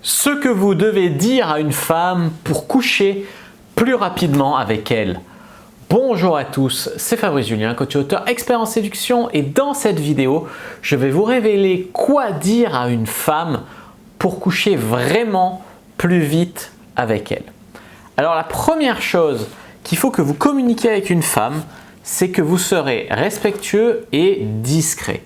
Ce que vous devez dire à une femme pour coucher plus rapidement avec elle. Bonjour à tous, c'est Fabrice Julien, coach et auteur expert en séduction, et dans cette vidéo, je vais vous révéler quoi dire à une femme pour coucher vraiment plus vite avec elle. Alors la première chose qu'il faut que vous communiquiez avec une femme, c'est que vous serez respectueux et discret.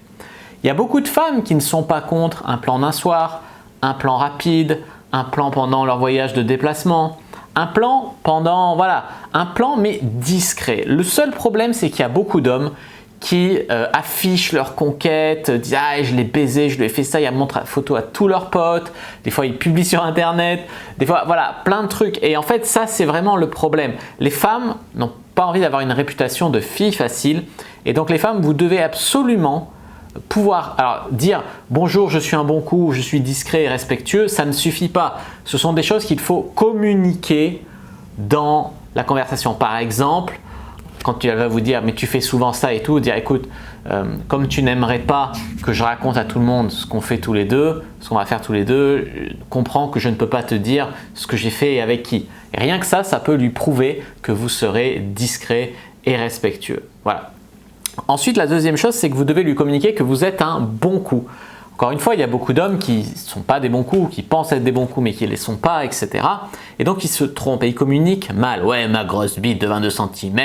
Il y a beaucoup de femmes qui ne sont pas contre un plan d'un soir, un plan rapide, un plan pendant leur voyage de déplacement, un plan pendant, voilà, un plan mais discret. Le seul problème, c'est qu'il y a beaucoup d'hommes qui affichent leur conquête, disent « Ah, je l'ai baisé, je lui ai fait ça », ils montrent la photo à tous leurs potes, des fois ils publient sur internet, des fois, voilà, plein de trucs. Et en fait, ça, c'est vraiment le problème. Les femmes n'ont pas envie d'avoir une réputation de fille facile, et donc les femmes, vous devez absolument pouvoir dire bonjour, je suis un bon coup, je suis discret et respectueux, ça ne suffit pas. Ce sont des choses qu'il faut communiquer dans la conversation. Par exemple, quand elle va vous dire mais tu fais souvent ça et tout, dire écoute, comme tu n'aimerais pas que je raconte à tout le monde ce qu'on fait tous les deux, ce qu'on va faire tous les deux, comprends que je ne peux pas te dire ce que j'ai fait et avec qui. Et rien que ça, ça peut lui prouver que vous serez discret et respectueux. Voilà. Ensuite, la deuxième chose, c'est que vous devez lui communiquer que vous êtes un bon coup. Encore une fois, il y a beaucoup d'hommes qui ne sont pas des bons coups, qui pensent être des bons coups mais qui ne les sont pas, etc. Et donc, ils se trompent et ils communiquent mal. Ouais, ma grosse bite de 22 cm,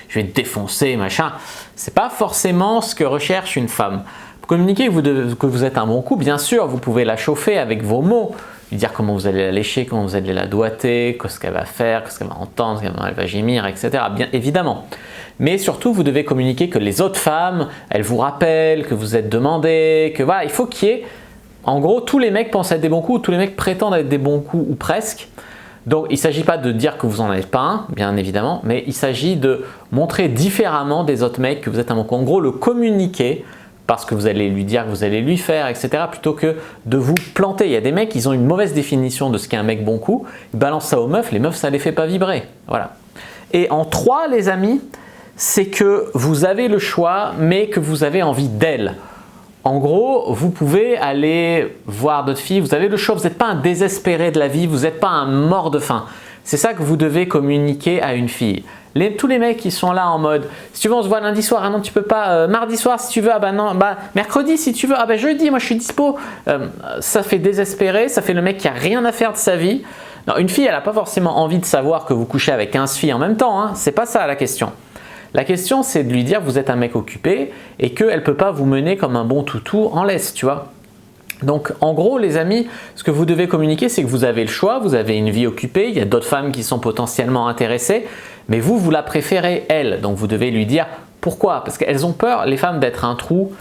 je vais te défoncer, machin. Ce n'est pas forcément ce que recherche une femme. Pour communiquer que vous êtes un bon coup, bien sûr, vous pouvez la chauffer avec vos mots. Lui dire comment vous allez la lécher, comment vous allez la doigter, ce qu'elle va faire, ce qu'elle va entendre, comment elle va gémir, etc. Bien évidemment. Mais surtout, vous devez communiquer que les autres femmes, elles vous rappellent, que vous êtes demandé, que voilà, il faut qu'il y ait… En gros, tous les mecs pensent être des bons coups, tous les mecs prétendent être des bons coups ou presque. Donc, il ne s'agit pas de dire que vous n'en êtes pas un, bien évidemment, mais il s'agit de montrer différemment des autres mecs que vous êtes un bon coup. En gros, le communiquer parce que vous allez lui dire que vous allez lui faire, etc. plutôt que de vous planter. Il y a des mecs, ils ont une mauvaise définition de ce qu'est un mec bon coup. Ils balancent ça aux meufs, les meufs, ça ne les fait pas vibrer. Voilà. Et en 3, les amis, c'est que vous avez le choix, mais que vous avez envie d'elle. En gros, vous pouvez aller voir d'autres filles, vous avez le choix, vous n'êtes pas un désespéré de la vie, vous n'êtes pas un mort de faim. C'est ça que vous devez communiquer à une fille. Tous les mecs qui sont là en mode si tu veux on se voit lundi soir, ah non tu peux pas, mardi soir si tu veux, ah bah non, bah mercredi si tu veux, ah bah jeudi moi je suis dispo, ça fait désespérer, ça fait le mec qui a rien à faire de sa vie. Non, une fille elle n'a pas forcément envie de savoir que vous couchez avec 15 filles en même temps, hein. C'est pas ça la question. La question c'est de lui dire que vous êtes un mec occupé et qu'elle ne peut pas vous mener comme un bon toutou en laisse, tu vois. Donc en gros les amis, ce que vous devez communiquer c'est que vous avez le choix, vous avez une vie occupée, il y a d'autres femmes qui sont potentiellement intéressées, mais vous la préférez elle, donc vous devez lui dire pourquoi, parce qu'elles ont peur les femmes d'être un trou,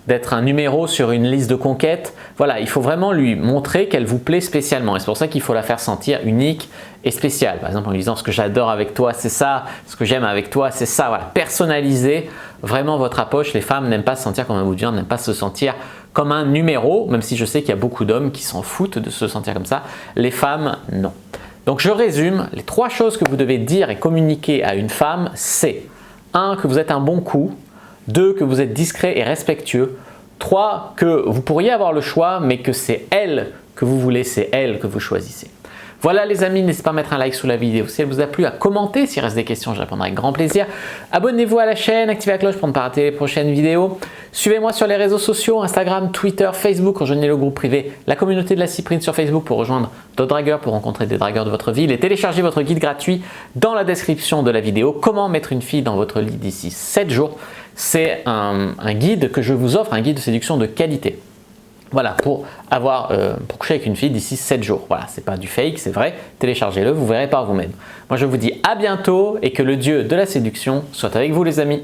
d'être un numéro sur une liste de conquêtes. Voilà, il faut vraiment lui montrer qu'elle vous plaît spécialement et c'est pour ça qu'il faut la faire sentir unique et spéciale. Par exemple en lui disant ce que j'adore avec toi c'est ça, ce que j'aime avec toi c'est ça. Voilà, personnalisez vraiment votre approche. Les femmes n'aiment pas se sentir comme un bout de viande, n'aiment pas se sentir comme un numéro, même si je sais qu'il y a beaucoup d'hommes qui s'en foutent de se sentir comme ça. Les femmes, non. Donc je résume, les 3 choses que vous devez dire et communiquer à une femme, c'est 1. Que vous êtes un bon coup, 2. Que vous êtes discret et respectueux, 3. Que vous pourriez avoir le choix, mais que c'est elle que vous voulez, c'est elle que vous choisissez. Voilà les amis, n'hésitez pas à mettre un like sous la vidéo si elle vous a plu, à commenter, s'il reste des questions, je répondrai avec grand plaisir. Abonnez-vous à la chaîne, activez la cloche pour ne pas rater les prochaines vidéos. Suivez-moi sur les réseaux sociaux, Instagram, Twitter, Facebook, rejoignez le groupe privé, la communauté de la Cyprine sur Facebook pour rejoindre d'autres dragueurs, pour rencontrer des dragueurs de votre ville et téléchargez votre guide gratuit dans la description de la vidéo. Comment mettre une fille dans votre lit d'ici 7 jours. C'est un guide que je vous offre, un guide de séduction de qualité. Voilà, pour coucher avec une fille d'ici 7 jours. Voilà, c'est pas du fake, c'est vrai. Téléchargez-le, vous verrez par vous-même. Moi, je vous dis à bientôt et que le dieu de la séduction soit avec vous les amis.